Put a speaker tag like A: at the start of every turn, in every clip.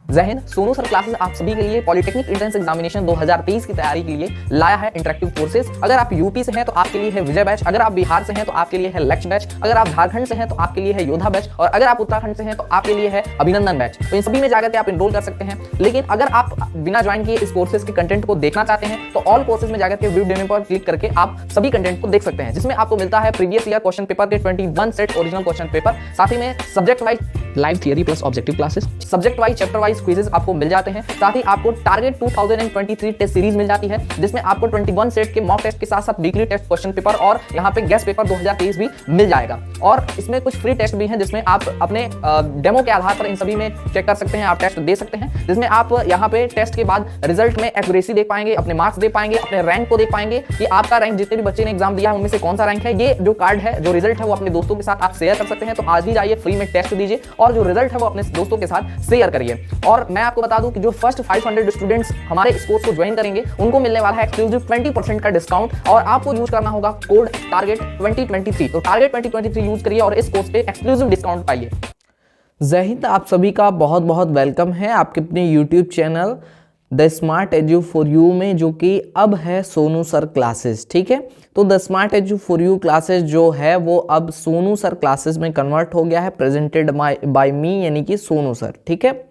A: जय Hind. Sonu sir classes आप सभी के लिए पॉलिटेक्निक एंट्रेंस एग्जामिनेशन 2023 की तैयारी के लिए लाया है इंटरेक्टिव कोर्सेज। अगर आप यूपी से हैं तो आपके लिए है विजय बैच, अगर आप बिहार से हैं तो आपके लिए है लक्ष्य बैच, अगर आप झारखंड से हैं तो आपके लिए है योद्धा बैच, और अगर आप उत्तराखंड से हैं तो आपके लिए है अभिनंदन बैच। तो इन सभी में जाकर के आप एनरोल कर सकते हैं। लेकिन अगर आप बिना ज्वाइन किए इस कोर्सेज के कंटेंट को देखना चाहते हैं तो ऑल कोर्सेज में जाकर के व्यू डेमो पर क्लिक करके आप सभी कंटेंट को देख सकते हैं, जिसमें आपको मिलता है प्रीवियस ईयर क्वेश्चन पेपर के 21 सेट ओरिजिनल क्वेश्चन पेपर, साथ ही में subject wise live theory plus objective classes, subject wise chapter wise quizzes आपको मिल जाते हैं। साथ ही आपको टारगेट 2023 टेस्ट सीरीज मिल जाती है, जिसमें आपको 21 सेट के मॉक टेस्ट के साथ साथ वीकली टेस्ट क्वेश्चन पेपर और यहाँ पे गेस्ट पेपर 2023 भी मिल जाएगा। और इसमें कुछ फ्री टेस्ट भी हैं, जिसमें आप अपने डेमो के आधार पर इन सभी में चेक कर सकते हैं, आप टेस्ट दे सकते हैं, जिसमें आप यहाँ पे टेस्ट के बाद रिजल्ट में एक्यूरेसी देख पाएंगे, अपने मार्क्स दे पाएंगे, अपने रैंक को देख पाएंगे कि आपका रैंक जितने भी बच्चे ने एग्जाम दिया है उनमें से कौन सा रैंक है। ये जो कार्ड है, जो रिजल्ट है, वो अपने दोस्तों के साथ आप शेयर कर सकते हैं। तो आज ही जाइए, फ्री में टेस्ट दीजिए और जो रिजल्ट है वो अपने दोस्तों के साथ शेयर करिए। और मैं आपको बता दूं कि जो फर्स्ट 500 स्टूडेंट्स हमारे इस कोर्स को ज्वाइन करेंगे उनको मिलने वाला है एक्सक्लूसिव 20% का डिस्काउंट, और आपको यूज करना होगा कोड टारगेट 2023। तो टारगेट 2023 यूज करिए और इस कोर्स पे एक्सक्लूसिव डिस्काउंट पाइए।
B: जय हिंद। आप सभी का बहुत बहुत वेलकम है आपके अपने YouTube channel the smart edu for you में, जो कि अब है सोनू सर क्लासेस। ठीक है, तो the smart edu for you classes जो है वो अब सोनू सर क्लासेस में कन्वर्ट हो गया है, प्रेजेंटेड बाय मी यानी कि सोनू सर। ठीक है,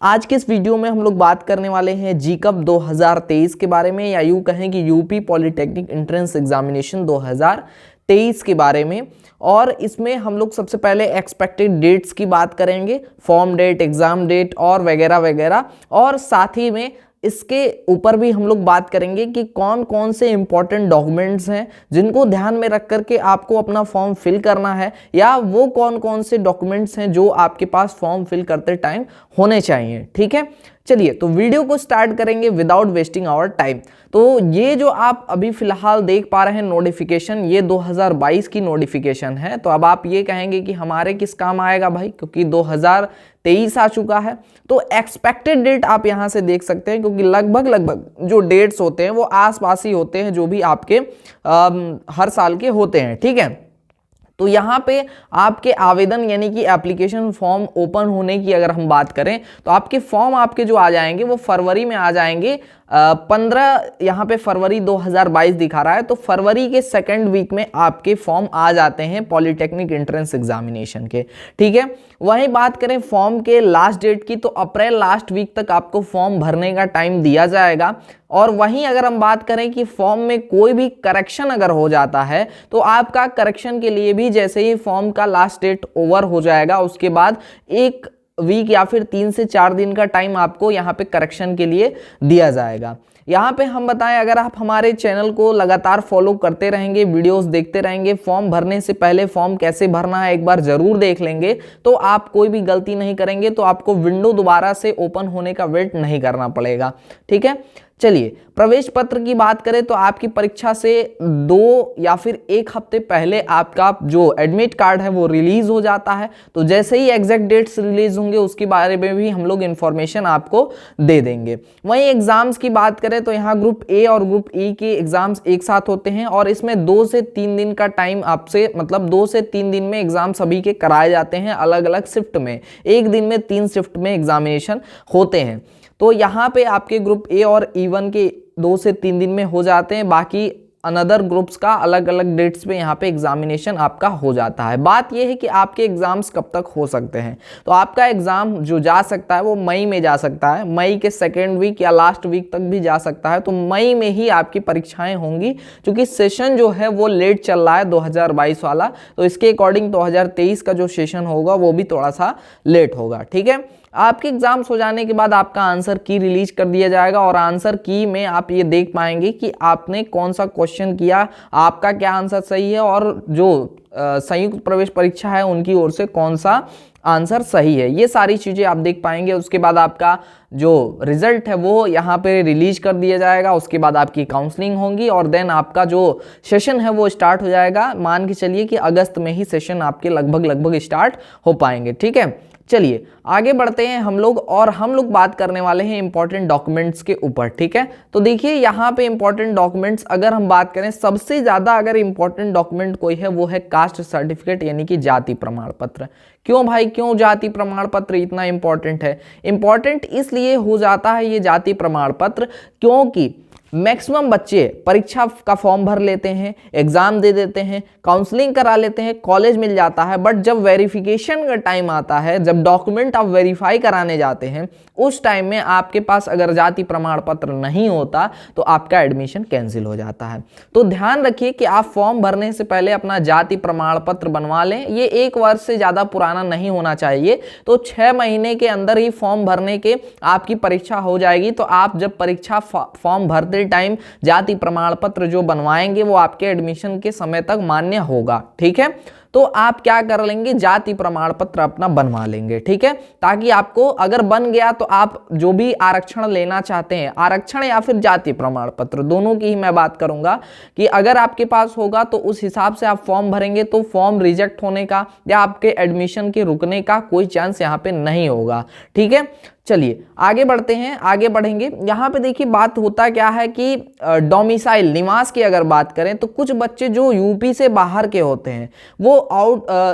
B: आज के इस वीडियो में हम लोग बात करने वाले हैं जीकअप 2023 के बारे में, या यूँ कहें कि यूपी पॉलिटेक्निक एंट्रेंस एग्जामिनेशन 2023 के बारे में। और इसमें हम लोग सबसे पहले एक्सपेक्टेड डेट्स की बात करेंगे, फॉर्म डेट, एग्जाम डेट और वगैरह वगैरह, और साथ ही में इसके ऊपर भी हम लोग बात करेंगे कि कौन कौन से इंपॉर्टेंट डॉक्यूमेंट्स हैं जिनको ध्यान में रख करके आपको अपना फॉर्म फिल करना है, या वो कौन कौन से डॉक्यूमेंट्स हैं जो आपके पास फॉर्म फिल करते टाइम होने चाहिए। ठीक है, चलिए तो वीडियो को स्टार्ट करेंगे विदाउट वेस्टिंग आवर टाइम। तो ये जो आप अभी फिलहाल देख पा रहे हैं नोटिफिकेशन, ये 2022 की नोटिफिकेशन है। तो अब आप ये कहेंगे कि हमारे किस काम आएगा भाई, क्योंकि 2023 आ चुका है। तो एक्सपेक्टेड डेट आप यहाँ से देख सकते हैं, क्योंकि लगभग जो डेट्स होते हैं वो आसपास ही होते हैं जो भी आपके हर साल के होते हैं। ठीक है, तो यहाँ पे आपके आवेदन यानी कि एप्लीकेशन फॉर्म ओपन होने की अगर हम बात करें तो आपके फॉर्म आपके जो आ जाएंगे वो फरवरी में आ जाएंगे। 15 यहाँ पे फरवरी 2022 दिखा रहा है, तो फरवरी के सेकंड वीक में आपके फॉर्म आ जाते हैं पॉलिटेक्निक एंट्रेंस एग्जामिनेशन के। ठीक है, वहीं बात करें फॉर्म के लास्ट डेट की, तो अप्रैल लास्ट वीक तक आपको फॉर्म भरने का टाइम दिया जाएगा। और वहीं अगर हम बात करें कि फॉर्म में कोई भी करेक्शन अगर हो जाता है तो आपका करेक्शन के लिए भी जैसे ही फॉर्म का लास्ट डेट ओवर हो जाएगा उसके बाद 1 वीक या फिर 3 से 4 दिन का टाइम आपको यहाँ पे करेक्शन के लिए दिया जाएगा। यहाँ पे हम बताएं, अगर आप हमारे चैनल को लगातार फॉलो करते रहेंगे, वीडियोस देखते रहेंगे, फॉर्म भरने से पहले फॉर्म कैसे भरना है एक बार जरूर देख लेंगे, तो आप कोई भी गलती नहीं करेंगे, तो आपको विंडो दोबारा से ओपन होने का वेट नहीं करना पड़ेगा। ठीक है, चलिए प्रवेश पत्र की बात करें तो आपकी परीक्षा से 2 या फिर 1 हफ्ते पहले आपका जो एडमिट कार्ड है वो रिलीज हो जाता है। तो जैसे ही एग्जैक्ट डेट्स रिलीज होंगे उसके बारे में भी हम लोग इंफॉर्मेशन आपको दे देंगे। वहीं एग्जाम्स की बात करें तो यहाँ ग्रुप ए और ग्रुप ई के एग्जाम्स एक साथ होते हैं, और इसमें 2 से 3 दिन का टाइम आपसे, मतलब 2 से 3 दिन में एग्जाम सभी के कराए जाते हैं, अलग अलग शिफ्ट में। एक दिन में 3 शिफ्ट में एग्जामिनेशन होते हैं। तो यहाँ पे आपके ग्रुप ए और E1 के 2 से 3 दिन में हो जाते हैं, बाकी अनदर ग्रुप्स का अलग अलग डेट्स पे यहाँ पे एग्जामिनेशन आपका हो जाता है। बात यह है कि आपके एग्जाम्स कब तक हो सकते हैं, तो आपका एग्जाम जो जा सकता है वो मई में जा सकता है, मई के सेकेंड वीक या लास्ट वीक तक भी जा सकता है। तो मई में ही आपकी परीक्षाएं होंगी, क्योंकि सेशन जो है वो लेट चल रहा है 2022 वाला, तो इसके अकॉर्डिंग 2023 का जो सेशन होगा वो भी थोड़ा सा लेट होगा। ठीक है, आपके एग्जाम्स हो जाने के बाद आपका आंसर की रिलीज कर दिया जाएगा, और आंसर की में आप ये देख पाएंगे कि आपने कौन सा क्वेश्चन किया, आपका क्या आंसर सही है, और जो संयुक्त प्रवेश परीक्षा है उनकी ओर से कौन सा आंसर सही है, ये सारी चीज़ें आप देख पाएंगे। उसके बाद आपका जो रिजल्ट है वो यहाँ पे रिलीज कर दिया जाएगा, उसके बाद आपकी काउंसलिंग होगी, और देन आपका जो सेशन है वो स्टार्ट हो जाएगा। मान के चलिए कि अगस्त में ही सेशन आपके लगभग स्टार्ट हो पाएंगे। ठीक है, चलिए आगे बढ़ते हैं हम लोग, और हम लोग बात करने वाले हैं इंपॉर्टेंट डॉक्यूमेंट्स के ऊपर। ठीक है, तो देखिए यहाँ पे इंपॉर्टेंट डॉक्यूमेंट्स अगर हम बात करें, सबसे ज्यादा अगर इंपॉर्टेंट डॉक्यूमेंट कोई है वो है कास्ट सर्टिफिकेट यानी कि जाति प्रमाण पत्र। क्यों भाई, क्यों जाति प्रमाण पत्र इतना इंपॉर्टेंट है? इंपॉर्टेंट इसलिए हो जाता है ये जाति प्रमाण पत्र क्योंकि मैक्सिमम बच्चे परीक्षा का फॉर्म भर लेते हैं, एग्जाम दे देते हैं, काउंसलिंग करा लेते हैं, कॉलेज मिल जाता है, बट जब वेरिफिकेशन का टाइम आता है, जब डॉक्यूमेंट आप वेरीफाई कराने जाते हैं, उस टाइम में आपके पास अगर जाति प्रमाण पत्र नहीं होता तो आपका एडमिशन कैंसिल हो जाता है। तो ध्यान रखिए कि आप फॉर्म भरने से पहले अपना जाति प्रमाण पत्र बनवा लें। ये 1 वर्ष से ज़्यादा पुराना नहीं होना चाहिए, तो 6 महीने के अंदर ही फॉर्म भरने के आपकी परीक्षा हो जाएगी। तो आप जब परीक्षा फॉर्म भरते टाइम जाति प्रमाण पत्र जो बनवाएंगे वो आपके एडमिशन के समय तक मान्य होगा। ठीक है, तो आप क्या कर लेंगे, जाति प्रमाण पत्र अपना बनवा लेंगे। ठीक है, ताकि आपको अगर बन गया तो आप जो भी आरक्षण लेना चाहते हैं, आरक्षण या फिर जाति प्रमाण पत्र, दोनों की ही मैं बात करूंगा कि अगर आपके पास होगा तो उस हिसाब से आप फॉर्म भरेंगे तो फॉर्म रिजेक्ट होने का या आपके एडमिशन के रुकने का कोई चांस यहाँ पे नहीं होगा। ठीक है, चलिए आगे बढ़ते हैं, आगे बढ़ेंगे। यहाँ पे देखिए बात होता क्या है कि डोमिसाइल निवास की अगर बात करें तो कुछ बच्चे जो यूपी से बाहर के होते हैं वो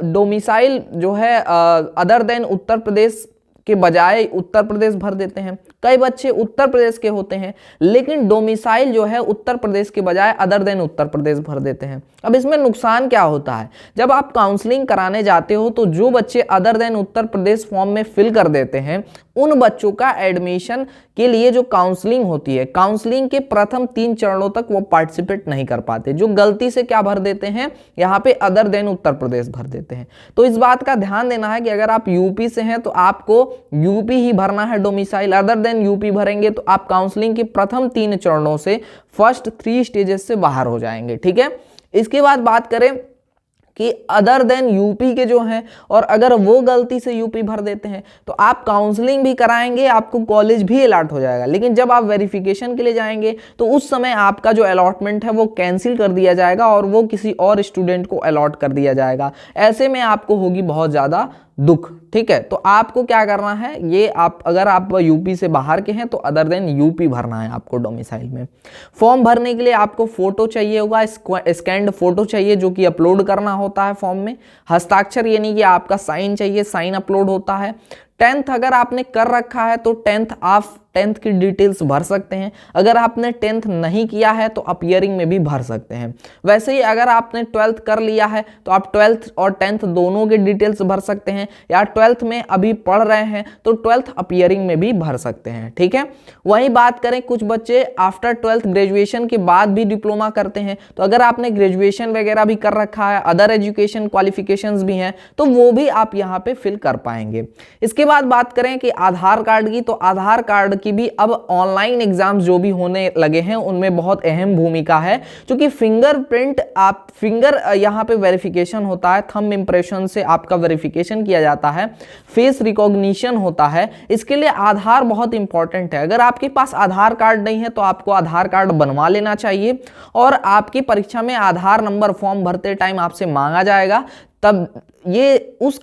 B: डोमिसाइल जो है अदर देन उत्तर प्रदेश के बजाय उत्तर प्रदेश भर देते हैं। कई बच्चे उत्तर प्रदेश के होते हैं लेकिन डोमिसाइल जो है उत्तर प्रदेश के बजाय अदर देन उत्तर प्रदेश भर देते हैं। अब इसमें नुकसान क्या होता है, जब आप काउंसलिंग कराने जाते हो तो जो बच्चे other than Uttar Pradesh form में फिल कर देते हैं उन बच्चों का एडमिशन के लिए जो काउंसलिंग होती है, काउंसलिंग के प्रथम 3 चरणों तक वो पार्टिसिपेट नहीं कर पाते, जो गलती से क्या भर देते हैं, यहाँ पे अदर देन उत्तर प्रदेश भर देते हैं। तो इस बात का ध्यान देना है कि अगर आप यूपी से हैं तो आपको यूपी ही भरना है डोमिसाइल, अदर देन यूपी भरेंगे तो आप काउंसलिंग के प्रथम 3 चरणों से फर्स्ट 3 स्टेजेस से बाहर हो जाएंगे। ठीक है, इसके बाद बात करें कि अदर देन यूपी के जो हैं और अगर वो गलती से यूपी भर देते हैं तो आप काउंसलिंग भी कराएंगे, आपको कॉलेज भी अलॉट हो जाएगा, लेकिन जब आप वेरिफिकेशन के लिए जाएंगे तो उस समय आपका जो अलॉटमेंट है वो कैंसिल कर दिया जाएगा और वो किसी और स्टूडेंट को अलॉट कर दिया जाएगा। ऐसे में आपको होगी बहुत ज़्यादा दुख। ठीक है, तो आपको क्या करना है, ये आप अगर आप यूपी से बाहर के हैं तो अदर देन यूपी भरना है आपको डोमिसाइल में। फॉर्म भरने के लिए आपको फोटो चाहिए होगा, स्कैन्ड फोटो चाहिए जो कि अपलोड करना होता है फॉर्म में। हस्ताक्षर यानी कि आपका साइन चाहिए, साइन अपलोड होता है। 10th अगर आपने कर रखा है तो 10th आप 10th की डिटेल्स भर सकते हैं। अगर आपने 10th नहीं किया है तो अपीयरिंग में भी भर सकते हैं। वैसे ही अगर आपने 12th कर लिया है तो आप 12th और 10th दोनों के डिटेल्स भर सकते हैं, या 12th में अभी पढ़ रहे हैं तो 12th अपीयरिंग में भी भर सकते हैं। ठीक है, वही बात करें कुछ बच्चे आफ्टर 12th ग्रेजुएशन के बाद भी डिप्लोमा करते हैं, तो अगर आपने ग्रेजुएशन वगैरह भी कर रखा है, अदर एजुकेशन क्वालिफिकेशंस भी हैं, तो वो भी आप यहाँ पे फिल कर पाएंगे। इसके बाद बात करें कि आधार कार्ड की, तो आधार कार्ड की भी अब ऑनलाइन एग्जाम्स जो भी होने लगे हैं उनमें बहुत अहम भूमिका है, क्योंकि फिंगरप्रिंट आप फिंगर यहाँ पे वेरिफिकेशन होता है, थंब इंप्रेशन से आपका वेरिफिकेशन किया जाता है, फेस रिकॉग्निशन होता है। इसके लिए आधार बहुत इंपॉर्टेंट है। अगर आपके पास आधार कार्ड नहीं है तो आपको आधार कार्ड बनवा लेना चाहिए, और आपकी परीक्षा में आधार नंबर फॉर्म भरते टाइम आपसे मांगा जाएगा। तब ये उस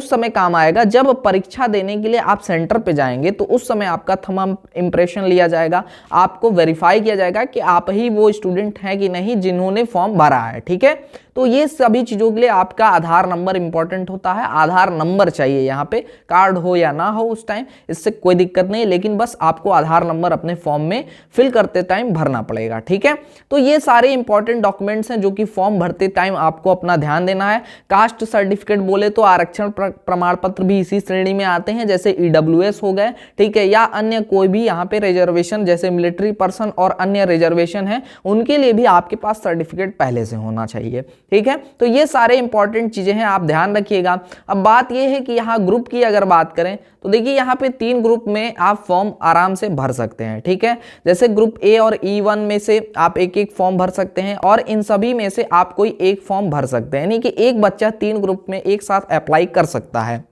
B: समय काम आएगा जब परीक्षा देने के लिए आप सेंटर पे जाएंगे, तो उस समय आपका थंब इंप्रेशन लिया जाएगा, आपको वेरीफाई किया जाएगा कि आप ही वो स्टूडेंट हैं कि नहीं जिन्होंने फॉर्म भरा है। ठीक है, तो ये सभी चीज़ों के लिए आपका आधार नंबर इंपॉर्टेंट होता है। आधार नंबर चाहिए यहाँ पे, कार्ड हो या ना हो उस टाइम, इससे कोई दिक्कत नहीं, लेकिन बस आपको आधार नंबर अपने फॉर्म में फिल करते टाइम भरना पड़ेगा। ठीक है, तो ये सारे इंपॉर्टेंट डॉक्यूमेंट्स हैं जो कि फॉर्म भरते टाइम आपको अपना ध्यान देना है। कास्ट सर्टिफिकेट बोले तो आरक्षण प्रमाण पत्र भी इसी श्रेणी में आते हैं, जैसे EWS हो गए, ठीक है, या अन्य कोई भी यहाँ पे रिजर्वेशन जैसे मिलिट्री पर्सन और अन्य रिजर्वेशन है, उनके लिए भी आपके पास सर्टिफिकेट पहले से होना चाहिए। ठीक है, तो ये सारे इंपॉर्टेंट चीजें हैं, आप ध्यान रखिएगा। अब बात ये है कि यहाँ ग्रुप की अगर बात करें तो देखिए यहाँ पे 3 ग्रुप में आप फॉर्म आराम से भर सकते हैं। ठीक है, जैसे ग्रुप A और E1 में से आप एक एक फॉर्म भर सकते हैं, और इन सभी में से आप कोई एक फॉर्म भर सकते हैं, यानी कि एक बच्चा 3 ग्रुप में एक साथ अप्लाई कर सकता है।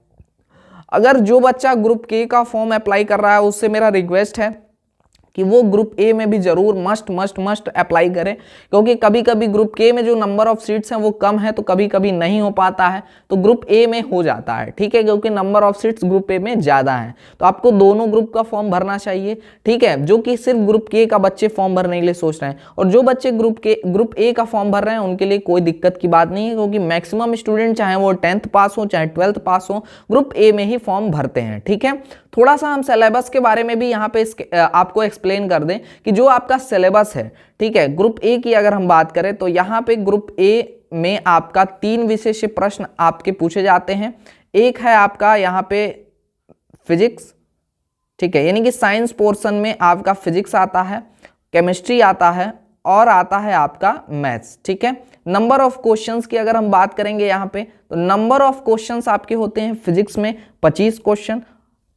B: अगर जो बच्चा ग्रुप K का फॉर्म अप्लाई कर रहा है उससे मेरा रिक्वेस्ट है कि वो ग्रुप ए में भी जरूर मस्ट अप्लाई करें, क्योंकि कभी कभी ग्रुप के में जो नंबर ऑफ सीट्स हैं वो कम है तो कभी कभी नहीं हो पाता है, तो ग्रुप ए में हो जाता है, ठीक है, क्योंकि number of seats group A में ज़्यादा है। तो आपको दोनों ग्रुप का फॉर्म भरना चाहिए, ठीक है, जो कि सिर्फ ग्रुप के का बच्चे फॉर्म भरने के लिए सोच रहे हैं। और जो बच्चे ग्रुप ए का फॉर्म भर रहे हैं उनके लिए कोई दिक्कत की बात नहीं है, क्योंकि मैक्सिमम स्टूडेंट चाहे वो 10th पास हो चाहे 12th पास हो ग्रुप ए में ही फॉर्म भरते हैं, ठीक है। थोड़ा सा हम सिलेबस के बारे में भी यहाँ पे आपको एक्सप्लेन कर दें कि जो आपका सिलेबस है, ठीक है, ग्रुप ए की अगर हम बात करें तो यहाँ पे ग्रुप ए में आपका 3 विषय से प्रश्न आपके पूछे जाते हैं। एक है आपका यहाँ पे फिजिक्स, ठीक है, यानी कि साइंस पोर्शन में आपका फिजिक्स आता है, केमिस्ट्री आता है और आता है आपका मैथ्स, ठीक है। नंबर ऑफ क्वेश्चंस की अगर हम बात करेंगे यहाँ पे तो नंबर ऑफ क्वेश्चंस आपके होते हैं फिजिक्स में 25 क्वेश्चन,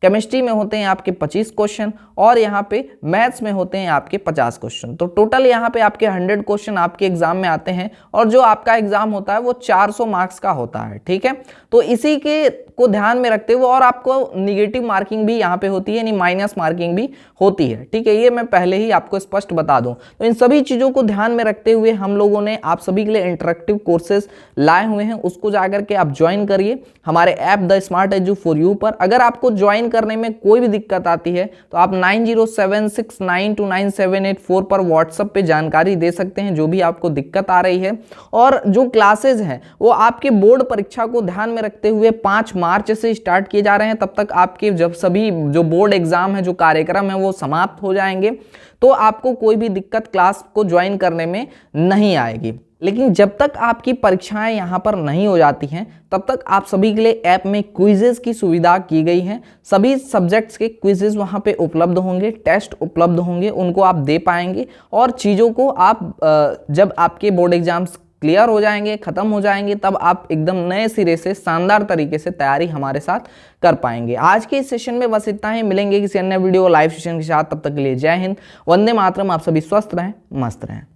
B: केमिस्ट्री में होते हैं आपके 25 क्वेश्चन और यहाँ पे मैथ्स में होते हैं आपके 50 क्वेश्चन। तो टोटल यहाँ पे आपके 100 क्वेश्चन आपके एग्जाम में आते हैं और जो आपका एग्जाम होता है वो 400 मार्क्स का होता है, ठीक है। तो इसी के को ध्यान में रखते हुए और आपको निगेटिव मार्किंग भी यहाँ पे होती है, यानी माइनस मार्किंग भी होती है, ठीक है, ये मैं पहले ही आपको स्पष्ट बता दूं। तो इन सभी चीज़ों को ध्यान में रखते हुए हम लोगों ने आप सभी के लिए इंटरेक्टिव कोर्सेज लाए हुए हैं, उसको जाकर के आप ज्वाइन करिए हमारे app the smart edu for you पर। अगर आपको ज्वाइन करने में कोई भी दिक्कत आती है तो आप 9076929784 पर व्हाट्सएप पे जानकारी दे सकते हैं जो भी आपको दिक्कत आ रही है। और जो क्लासेज हैं वो आपके बोर्ड परीक्षा को ध्यान में रखते हुए 5 मार्च से स्टार्ट किए जा रहे हैं, तब तक आपके जब सभी जो बोर्ड एग्जाम है, जो कार्यक्रम है वो समाप्त हो जाएंगे, तो आपको कोई भी दिक्कत क्लास को ज्वाइन करने में नहीं आएगी। लेकिन जब तक आपकी परीक्षाएं यहाँ पर नहीं हो जाती हैं तब तक आप सभी के लिए ऐप में क्विजेस की सुविधा की गई है। सभी सब्जेक्ट्स के क्विजेस वहाँ पे उपलब्ध होंगे, टेस्ट उपलब्ध होंगे, उनको आप दे पाएंगे और चीज़ों को आप जब आपके बोर्ड एग्जाम्स क्लियर हो जाएंगे, खत्म हो जाएंगे, तब आप एकदम नए सिरे से शानदार तरीके से तैयारी हमारे साथ कर पाएंगे। आज के इस सेशन में बस इतना ही, मिलेंगे किसी अन्य वीडियो लाइव सेशन के साथ, तब तक के लिए जय हिंद, वंदे मातरम। आप सभी स्वस्थ रहें, मस्त रहें।